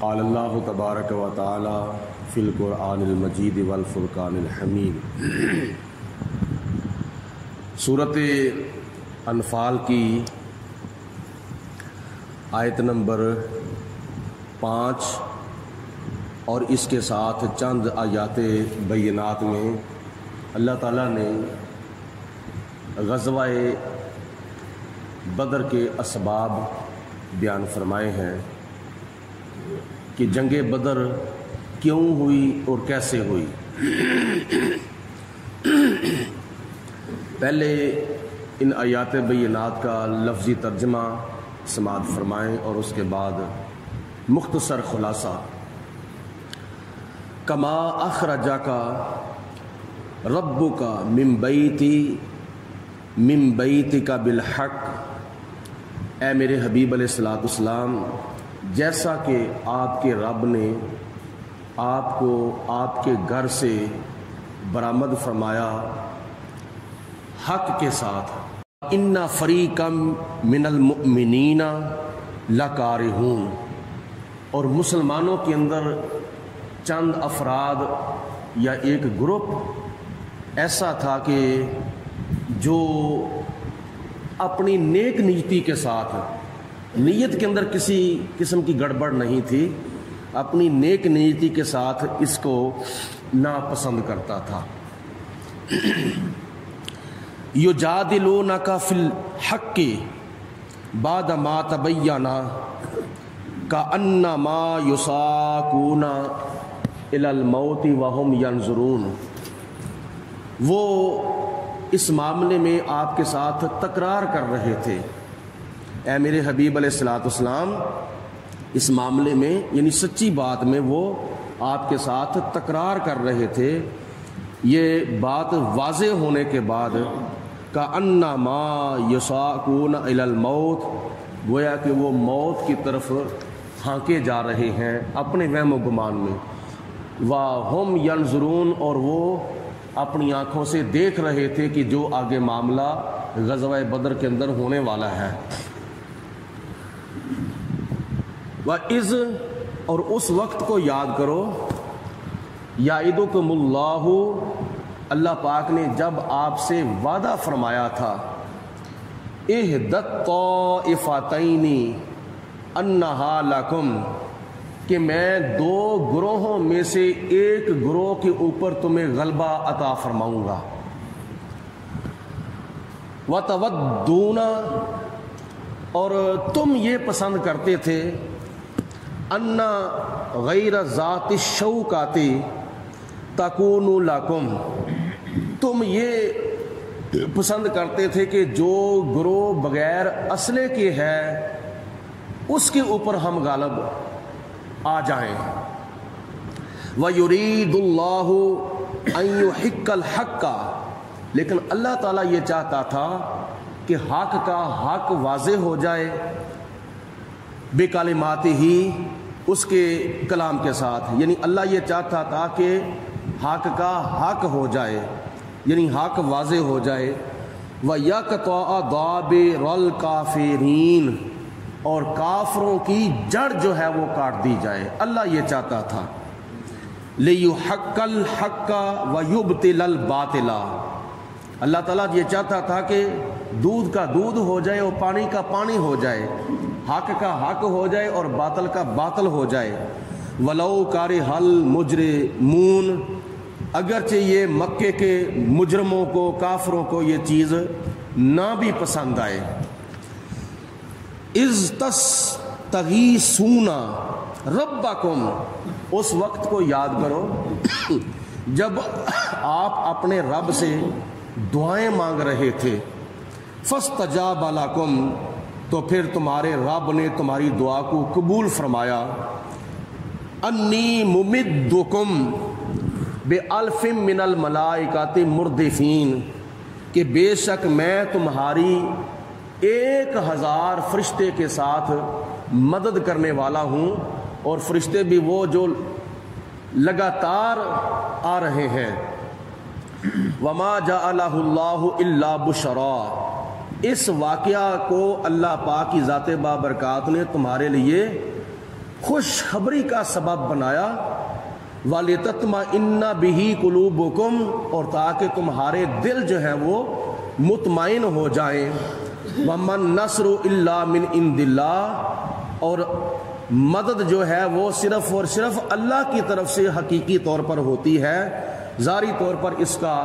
قال اللہ تبارک و تعالی فی القرآن المجید والفرقان الحمید۔ سورۃ انفال کی آیت نمبر 5 اور اس کے ساتھ چند آیات بینات میں اللہ تعالیٰ نے غزوہ بدر کے اسباب بیان فرمائے ہیں کہ جنگ بدر کیوں ہوئی اور کیسے ہوئی۔ پہلے ان آیات بینات کا لفظی ترجمہ سماعت فرمائیں اور اس کے بعد مختصر خلاصہ۔ کما اخرجک ربک من بیتک بالحق، اے میرے حبیب علیہ الصلوۃ والسلام، جیسا کہ آپ کے رب نے آپ کو آپ کے گھر سے برآمد فرمایا حق کے ساتھ۔ ان فریقا من المؤمنین لکارہون، اور مسلمانوں کے اندر چند افراد یا ایک گروپ ایسا تھا کہ جو اپنی نیک نیتی کے ساتھ، نیت کے اندر کسی قسم کی گڑبڑ نہیں تھی، اپنی نیک نیتی کے ساتھ اس کو ناپسند کرتا تھا۔ یجادلونک فی الحق بعد ما تبین کأنما یساقون الی الموت وہم ینظرون، وہ اس معاملے میں آپ کے ساتھ تکرار کر رہے تھے، اے میرے حبیب علیہ الصلوۃ والسلام، اس معاملے میں یعنی سچی بات میں وہ آپ کے ساتھ تکرار کر رہے تھے۔ یہ بات واضح ہونے کے بعد کأنما یساقون الی الموت، گویا کہ وہ موت کی طرف ہانکے جا رہے ہیں اپنے وہم و گمان میں، وَهُمْ يَنْظُرُونَ، اور وہ اپنی آنکھوں سے دیکھ رہے تھے کہ جو آگے معاملہ غزوہ بدر کے اندر ہونے والا ہے۔ وَإِذْ، اور اس وقت کو یاد کرو، یعدکم اللہ، اللہ پاک نے جب آپ سے وعدہ فرمایا تھا، احدی الطائفتین انہا لکم، کہ میں دو گروہوں میں سے ایک گروہ کے اوپر تمہیں غلبہ عطا فرماؤں گا۔ وَتَوَدُّونَ، اور تم یہ پسند کرتے تھے، ان غیر ذات الشوکات تکون لکم، تم یہ پسند کرتے تھے کہ جو گروہ بغیر اسلحے کے ہے اس کے اوپر ہم غالب آ جائیں۔ وَيُرِيدُ اللَّهُ أَن يُحِقَّ الْحَقَّ، لیکن اللہ تعالیٰ یہ چاہتا تھا کہ حق کا حق واضح ہو جائے، بِكَلِمَاتِهِ، اس کے کلام کے ساتھ، یعنی اللہ یہ چاہتا تھا کہ حق کا حق ہو جائے، یعنی حق واضح ہو جائے۔ وَيَقْطَعَ دَابِرَ الْكَافِرِينَ، اور کافروں کی جڑ جو ہے وہ کاٹ دی جائے، اللہ یہ چاہتا تھا۔ لِيُحَقَّ الْحَقَّ وَيُبْطِلَ الْبَاطِلَ، اللہ تعالیٰ یہ چاہتا تھا کہ دودھ کا دودھ ہو جائے اور پانی کا پانی ہو جائے، حق کا حق ہو جائے اور باطل کا باطل ہو جائے۔ وَلَوْ كَرِهَ الْمُجْرِمُونَ، اگرچہ یہ مکے کے مجرموں کو، کافروں کو یہ چیز نہ بھی پسند آئے۔ اِذْ تَسْتَغِیثُونَ رَبَّکُمْ، اس وقت کو یاد کرو جب آپ اپنے رب سے دعائیں مانگ رہے تھے۔ فَاسْتَجَابَ لَکُمْ، تو پھر تمہارے رب نے تمہاری دعا کو قبول فرمایا۔ انی ممدکم بِأَلْفٍ مِّنَ الْمَلَائِکَةِ مُرْدِفِینَ، کہ بے شک میں تمہاری 1000 فرشتے کے ساتھ مدد کرنے والا ہوں، اور فرشتے بھی وہ جو لگاتار آ رہے ہیں۔ وَمَا جَعَلَهُ اللَّهُ إِلَّا بُشْرَىٰ، اس واقعہ کو اللہ پاک کی ذات بابرکات نے تمہارے لیے خوشخبری کا سبب بنایا، وَلِتَطْمَئِنَّ بِهِ قُلُوبُكُمْ، اور تاکہ تمہارے دل جو ہیں وہ مطمئن ہو جائیں، وَمَن نَّصْرُ إِلَّا مِنْ عِندِ اللَّهِ، اور مدد جو ہے وہ صرف اور صرف اللہ کی طرف سے حقیقی طور پر ہوتی ہے۔ ظاہری طور پر اس کا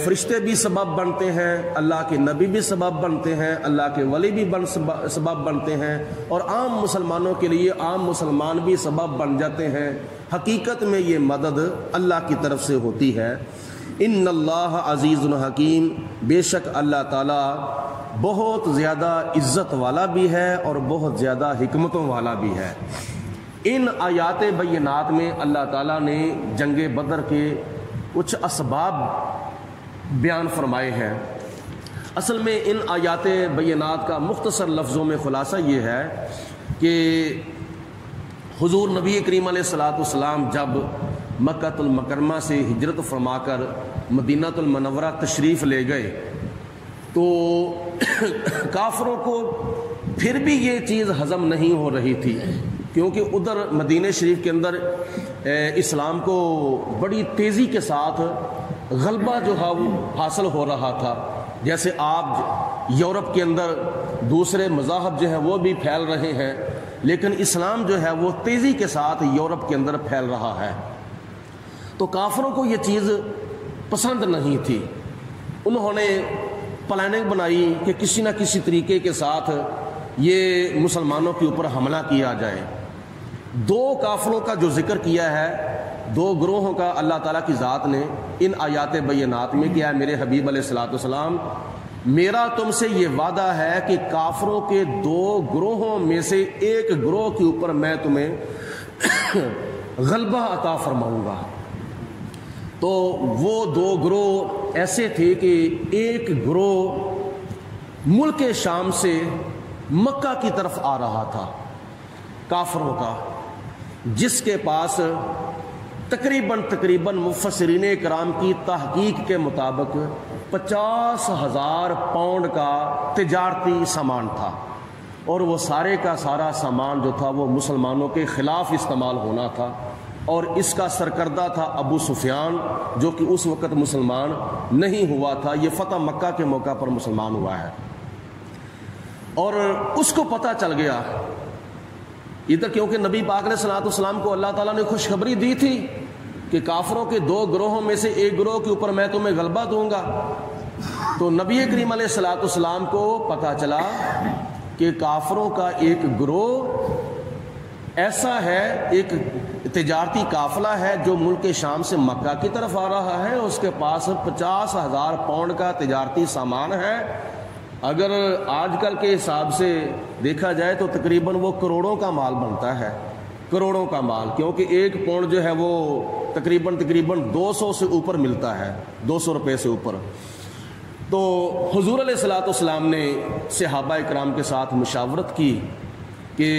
فرشتے بھی سبب بنتے ہیں، اللہ کے نبی بھی سبب بنتے ہیں، اللہ کے ولی بھی سبب بنتے ہیں، اور عام مسلمانوں کے لیے عام مسلمان بھی سبب بن جاتے ہیں۔ حقیقت میں یہ مدد اللہ کی طرف سے ہوتی ہے۔ ان اللہ عزیز الحکیم، بے شک اللہ تعالیٰ بہت زیادہ عزت والا بھی ہے اور بہت زیادہ حکمتوں والا بھی ہے۔ ان آیات بینات میں اللہ تعالیٰ نے جنگ بدر کے کچھ اسباب بیان فرمائے ہیں۔ اصل میں ان آیات بینات کا مختصر لفظوں میں خلاصہ یہ ہے کہ حضور نبی کریم علیہ السلام جب مکہ المکرمہ سے ہجرت فرما کر مدینہ المنورہ تشریف لے گئے تو کافروں کو پھر بھی یہ چیز ہضم نہیں ہو رہی تھی، کیونکہ ادھر مدینہ شریف کے اندر اسلام کو بڑی تیزی کے ساتھ غلبہ جو ہے وہ حاصل ہو رہا تھا۔ جیسے آپ یورپ کے اندر دوسرے مذاہب جو ہیں وہ بھی پھیل رہے ہیں، لیکن اسلام جو ہے وہ تیزی کے ساتھ یورپ کے اندر پھیل رہا ہے۔ تو کافروں کو یہ چیز پسند نہیں تھی، انہوں نے پلاننگ بنائی کہ کسی نہ کسی طریقے کے ساتھ یہ مسلمانوں کے اوپر حملہ کیا جائے۔ دو کافروں کا جو ذکر کیا ہے، دو گروہوں کا اللہ تعالیٰ کی ذات نے ان آیات بینات میں کیا ہے، میرے حبیب علیہ السلام میرا تم سے یہ وعدہ ہے کہ کافروں کے دو گروہوں میں سے ایک گروہ کے اوپر میں تمہیں غلبہ عطا فرماؤں گا۔ تو وہ دو گروہ ایسے تھے کہ ایک گروہ ملک شام سے مکہ کی طرف آ رہا تھا کافروں کا، جس کے پاس تقریباً مفسرین کرام کی تحقیق کے مطابق 50,000 پاؤنڈ کا تجارتی سامان تھا، اور وہ سارے کا سارا سامان جو تھا وہ مسلمانوں کے خلاف استعمال ہونا تھا، اور اس کا سرکردہ تھا ابو سفیان، جو کہ اس وقت مسلمان نہیں ہوا تھا، یہ فتح مکہ کے موقع پر مسلمان ہوا ہے۔ اور اس کو پتہ چل گیا ادھر، کیونکہ نبی پاک علیہ الصلوۃ والسلام کو اللہ تعالیٰ نے خوشخبری دی تھی کہ کافروں کے دو گروہوں میں سے ایک گروہ کے اوپر میں تمہیں غلبہ دوں گا۔ تو نبی کریم علیہ الصلوۃ والسلام کو پتہ چلا کہ کافروں کا ایک گروہ ایسا ہے، ایک تجارتی قافلہ ہے جو ملک شام سے مکہ کی طرف آ رہا ہے، اس کے پاس 50,000 پاؤنڈ کا تجارتی سامان ہے۔ اگر آج کل کے حساب سے دیکھا جائے تو تقریباً وہ کروڑوں کا مال بنتا ہے، کروڑوں کا مال، کیونکہ ایک پاؤنڈ جو ہے وہ تقریباً 200 سے اوپر ملتا ہے، 200 روپے سے اوپر۔ تو حضور علیہ الصلوۃ والسلام نے صحابہ اکرام کے ساتھ مشاورت کی کہ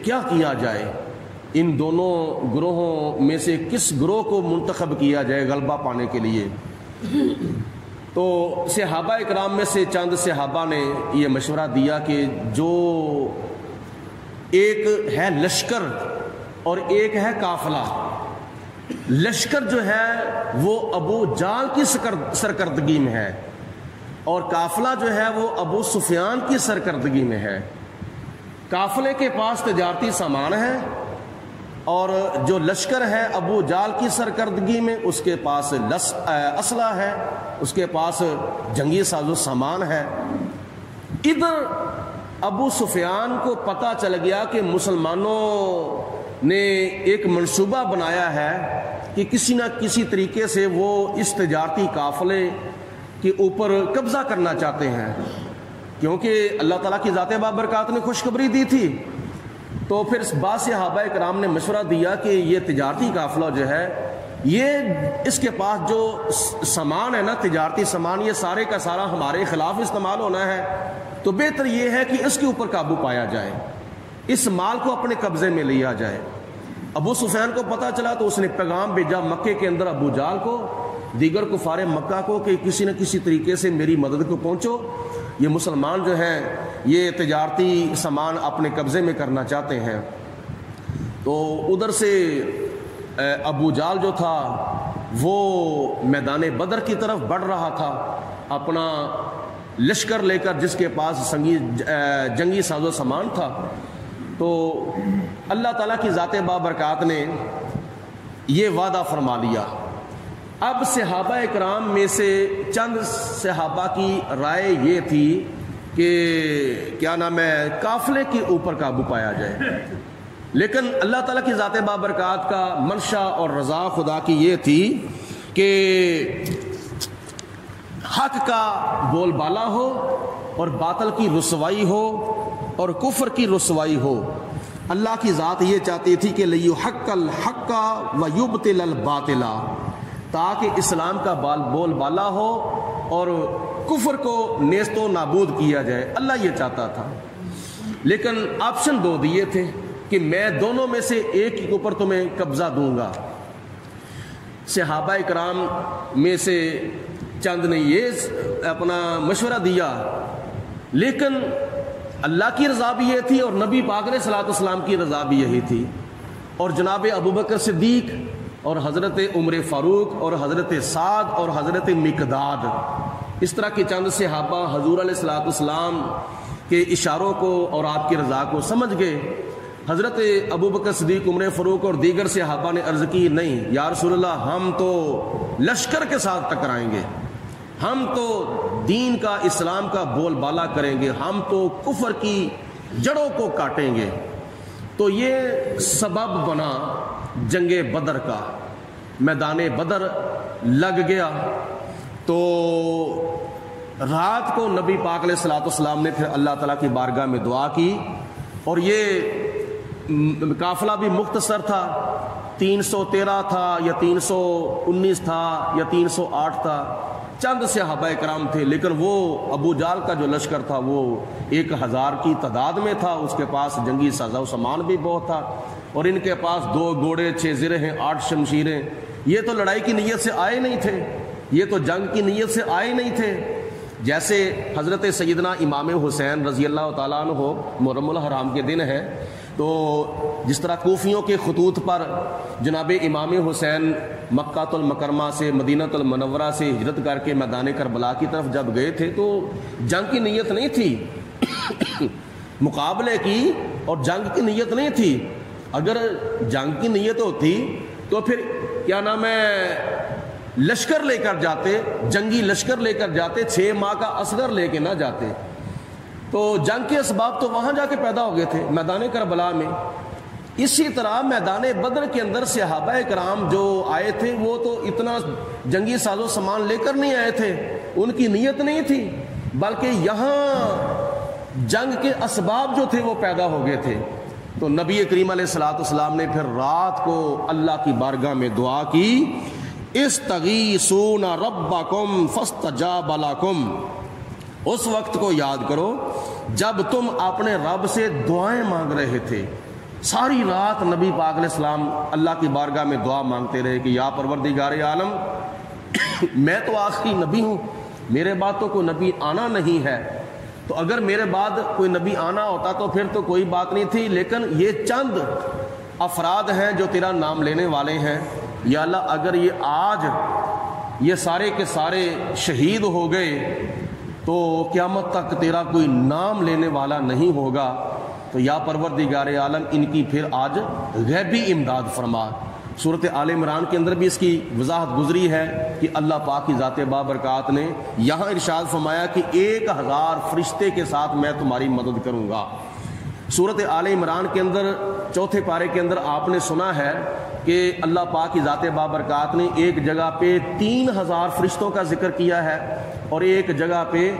کیا کیا جائے، ان دونوں گروہوں میں سے کس گروہ کو منتخب کیا جائے غلبہ پانے کے لیے۔ تو صحابہ اکرام میں سے چند صحابہ نے یہ مشورہ دیا کہ جو ایک ہے لشکر اور ایک ہے قافلہ، لشکر جو ہے وہ ابو جال کی سرکردگی میں ہے، اور قافلہ جو ہے وہ ابو سفیان کی سرکردگی میں ہے۔ قافلے کے پاس تجارتی سامان ہے، اور جو لشکر ہے ابو جال کی سرکردگی میں، اس کے پاس اسلحہ ہے، اس کے پاس جنگی ساز و سامان ہے۔ ادھر ابو سفیان کو پتہ چل گیا کہ مسلمانوں نے ایک منصوبہ بنایا ہے کہ کسی نہ کسی طریقے سے وہ اس تجارتی قافلے کے اوپر قبضہ کرنا چاہتے ہیں، کیونکہ اللہ تعالیٰ کی ذات بابرکات نے خوشخبری دی تھی۔ تو پھر بعض صحابہ کرام نے مشورہ دیا کہ یہ تجارتی قافلہ جو ہے، یہ اس کے پاس جو سامان ہے نا، تجارتی سامان، یہ سارے کا سارا ہمارے خلاف استعمال ہونا ہے، تو بہتر یہ ہے کہ اس کے اوپر قابو پایا جائے، اس مال کو اپنے قبضے میں لیا جائے۔ ابو سفیان کو پتہ چلا تو اس نے پیغام بھیجا مکے کے اندر ابو جال کو، دیگر کفار مکہ کو، کہ کسی نہ کسی طریقے سے میری مدد کو پہنچو، یہ مسلمان جو ہیں یہ تجارتی سامان اپنے قبضے میں کرنا چاہتے ہیں۔ تو ادھر سے ابو جال جو تھا وہ میدان بدر کی طرف بڑھ رہا تھا اپنا لشکر لے کر، جس کے پاس جنگی ساز و سامان تھا۔ تو اللہ تعالیٰ کی ذات بابرکات نے یہ وعدہ فرما لیا۔ اب صحابہ اکرام میں سے چند صحابہ کی رائے یہ تھی کہ کیا نام ہے، قافلے کے اوپر قابو پایا جائے، لیکن اللہ تعالیٰ کی ذات بابرکات کا منشا اور رضا خدا کی یہ تھی کہ حق کا بول بالا ہو اور باطل کی رسوائی ہو اور کفر کی رسوائی ہو۔ اللہ کی ذات یہ چاہتی تھی کہ لیحق الحق ویبطل الباطل، تاکہ اسلام کا بول بالا ہو اور کفر کو نیست و نابود کیا جائے۔ اللہ یہ چاہتا تھا، لیکن آپشن دو دیے تھے کہ میں دونوں میں سے ایک کے اوپر تمہیں قبضہ دوں گا۔ صحابہ اکرام میں سے چند نے یہ اپنا مشورہ دیا، لیکن اللہ کی رضا بھی یہ تھی اور نبی پاک علیہ الصلوۃ والسلام کی رضا بھی یہی تھی، اور جناب ابوبکر صدیق اور حضرت عمر فاروق اور حضرت سعد اور حضرت مقداد، اس طرح کے چند صحابہ حضور علیہ الصلوۃ والسلام کے اشاروں کو اور آپ کی رضا کو سمجھ گئے۔ حضرت ابوبکر صدیق، عمر فاروق اور دیگر صحابہ نے عرض کی، نہیں یا رسول اللہ، ہم تو لشکر کے ساتھ ٹکرائیں گے، ہم تو دین کا، اسلام کا بول بالا کریں گے، ہم تو کفر کی جڑوں کو کاٹیں گے۔ تو یہ سبب بنا جنگ بدر کا، میدان بدر لگ گیا۔ تو رات کو نبی پاک علیہ الصلوۃ والسلام نے پھر اللہ تعالیٰ کی بارگاہ میں دعا کی، اور یہ قافلہ بھی مختصر تھا، 313 تھا یا 319 تھا یا 308 تھا، چند صحابہ کرام تھے، لیکن وہ ابو جال کا جو لشکر تھا وہ 1000 کی تعداد میں تھا، اس کے پاس جنگی سازو سامان بھی بہت تھا، اور ان کے پاس 2 گھوڑے، 6 زرہیں، 8 شمشیریں۔ یہ تو لڑائی کی نیت سے آئے نہیں تھے، یہ تو جنگ کی نیت سے آئے نہیں تھے۔ جیسے حضرت سیدنا امام حسین رضی اللہ تعالیٰ عنہ، محرم الحرام کے دن ہے، تو جس طرح کوفیوں کے خطوط پر جناب امام حسین مکہ المکرمہ سے، مدینہ المنورہ سے ہجرت کر کے میدان کربلا کی طرف جب گئے تھے تو جنگ کی نیت نہیں تھی، مقابلے کی اور جنگ کی نیت نہیں تھی۔ اگر جنگ کی نیت ہوتی تو پھر کیا نام ہے، لشکر لے کر جاتے، جنگی لشکر لے کر جاتے، 6 ماہ کا اصغر لے کے نہ جاتے۔ تو جنگ کے اسباب تو وہاں جا کے پیدا ہو گئے تھے، میدان کربلا میں۔ اسی طرح میدان بدر کے اندر صحابہ کرام جو آئے تھے وہ تو اتنا جنگی ساز و سامان لے کر نہیں آئے تھے، ان کی نیت نہیں تھی، بلکہ یہاں جنگ کے اسباب جو تھے وہ پیدا ہو گئے تھے۔ تو نبی کریم علیہ الصلوۃ والسلام نے پھر رات کو اللہ کی بارگاہ میں دعا کی، استغیثون ربکم فاستجاب لکم۔ اس وقت کو یاد کرو جب تم اپنے رب سے دعائیں مانگ رہے تھے۔ ساری رات نبی پاک علیہ السلام اللہ کی بارگاہ میں دعا مانگتے رہے کہ یا پروردگار عالم، میں تو آخری نبی ہوں، میرے بعد تو کوئی نبی آنا نہیں ہے، تو اگر میرے بعد کوئی نبی آنا ہوتا تو پھر تو کوئی بات نہیں تھی، لیکن یہ چند افراد ہیں جو تیرا نام لینے والے ہیں، یا اللہ اگر یہ آج یہ سارے کے سارے شہید ہو گئے تو قیامت تک تیرا کوئی نام لینے والا نہیں ہوگا، تو یا پروردگار عالم ان کی پھر آج غیبی امداد فرما۔ سورۃ آل عمران کے اندر بھی اس کی وضاحت گزری ہے کہ اللہ پاک کی ذات بابرکات نے یہاں ارشاد فرمایا کہ 1000 فرشتے کے ساتھ میں تمہاری مدد کروں گا۔ سورۃ آل عمران کے اندر 4 پارے کے اندر آپ نے سنا ہے کہ اللہ پاک کی ذات بابرکات نے ایک جگہ پہ 3000 فرشتوں کا ذکر کیا ہے اور ایک جگہ پہ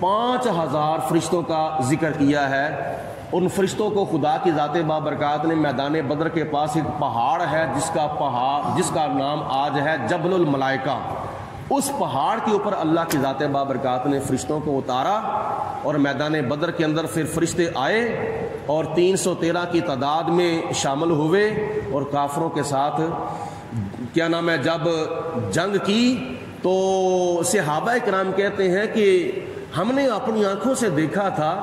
5000 فرشتوں کا ذکر کیا ہے۔ ان فرشتوں کو خدا کی ذات بابرکات نے میدان بدر کے پاس ایک پہاڑ ہے جس کا نام آج ہے جبل الملائکہ، اس پہاڑ کے اوپر اللہ کی ذات بابرکات نے فرشتوں کو اتارا، اور میدان بدر کے اندر پھر فرشتے آئے اور 313 کی تعداد میں شامل ہوئے، اور کافروں کے ساتھ کیا نام ہے جب جنگ کی تو صحابہ کرام کہتے ہیں کہ ہم نے اپنی آنکھوں سے دیکھا تھا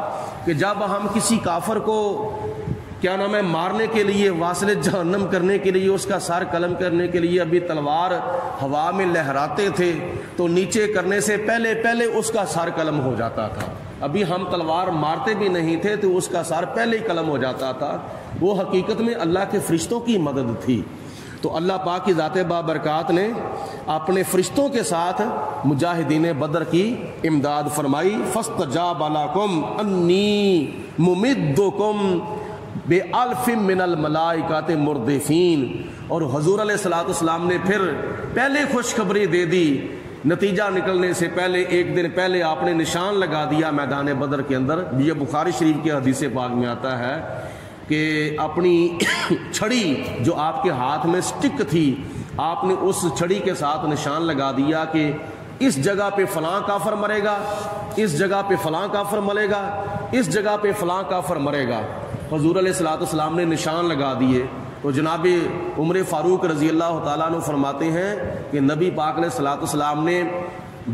کہ جب ہم کسی کافر کو کیا نام ہے مارنے کے لیے، واصل جہنم کرنے کے لیے، اس کا سر قلم کرنے کے لیے ابھی تلوار ہوا میں لہراتے تھے تو نیچے کرنے سے پہلے پہلے اس کا سر قلم ہو جاتا تھا. ابھی ہم تلوار مارتے بھی نہیں تھے تو اس کا سر پہلے ہی قلم ہو جاتا تھا. وہ حقیقت میں اللہ کے فرشتوں کی مدد تھی. تو اللہ پاک کی ذات بابرکات نے اپنے فرشتوں کے ساتھ مجاہدین بدر کی امداد فرمائی. فاستجاب لکم انی ممدکم بِأَلْفٍ مِّنَ الْمَلَائِكَةِ مُرْدِفِينَ. اور حضور علیہ الصلوۃ والسلام نے پھر پہلے خوشخبری دے دی. نتیجہ نکلنے سے پہلے ایک دن پہلے آپ نے نشان لگا دیا میدان بدر کے اندر. یہ بخاری شریف کے حدیث پاک میں آتا ہے کہ اپنی چھڑی جو آپ کے ہاتھ میں سٹک تھی، آپ نے اس چھڑی کے ساتھ نشان لگا دیا کہ اس جگہ پہ فلاں کافر مرے گا، اس جگہ پہ فلاں کافر مرے گا، اس جگہ پہ فلاں کافر مرے گا. حضور علیہ الصلوۃ والسلام نے نشان لگا دیے. تو جناب عمر فاروق رضی اللہ تعالیٰ عنہ فرماتے ہیں کہ نبی پاک علیہ الصلوۃ والسلام نے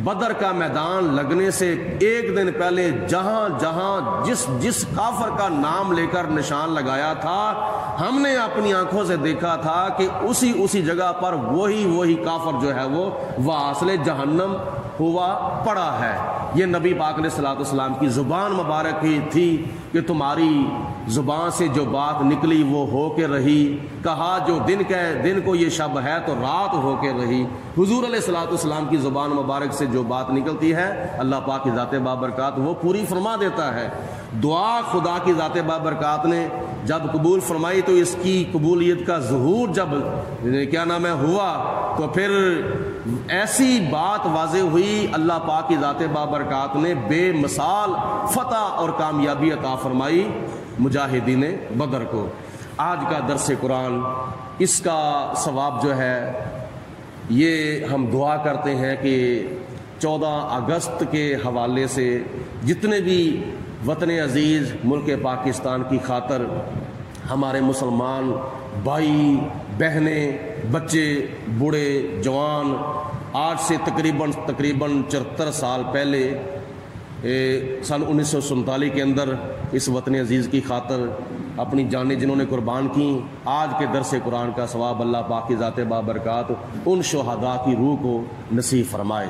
بدر کا میدان لگنے سے ایک دن پہلے جہاں جہاں جس کافر کا نام لے کر نشان لگایا تھا، ہم نے اپنی آنکھوں سے دیکھا تھا کہ اسی جگہ پر وہی کافر جو ہے وہ واصل جہنم ہوا پڑا ہے. یہ نبی پاک علیہ الصلوۃ والسلام کی زبان مبارک ہی تھی کہ تمہاری زبان سے جو بات نکلی وہ ہو کے رہی. کہا جو دن کو یہ شب ہے تو رات ہو کے رہی. حضور علیہ الصلوۃ والسلام کی زبان مبارک سے جو بات نکلتی ہے اللہ پاک کی ذات بابرکات وہ پوری فرما دیتا ہے. دعا خدا کی ذات بابرکات نے جب قبول فرمائی تو اس کی قبولیت کا ظہور جب کیا نام ہے ہوا تو پھر ایسی بات واضح ہوئی. اللہ پاک کی ذات بابرکات نے بے مثال فتح اور کامیابی عطا فرمائی مجاہدین بدر کو. آج کا درس قرآن اس کا ثواب جو ہے یہ ہم دعا کرتے ہیں کہ 14 اگست کے حوالے سے جتنے بھی وطن عزیز ملک پاکستان کی خاطر ہمارے مسلمان بھائی بہنیں بچے بوڑھے جوان آج سے تقریباً 74 سال پہلے سن 1947 کے اندر اس وطن عزیز کی خاطر اپنی جانیں جنہوں نے قربان کی، آج کے درس قرآن کا ثواب اللہ پاک کی ذات بابرکات ان شہداء کی روح کو نصیب فرمائے.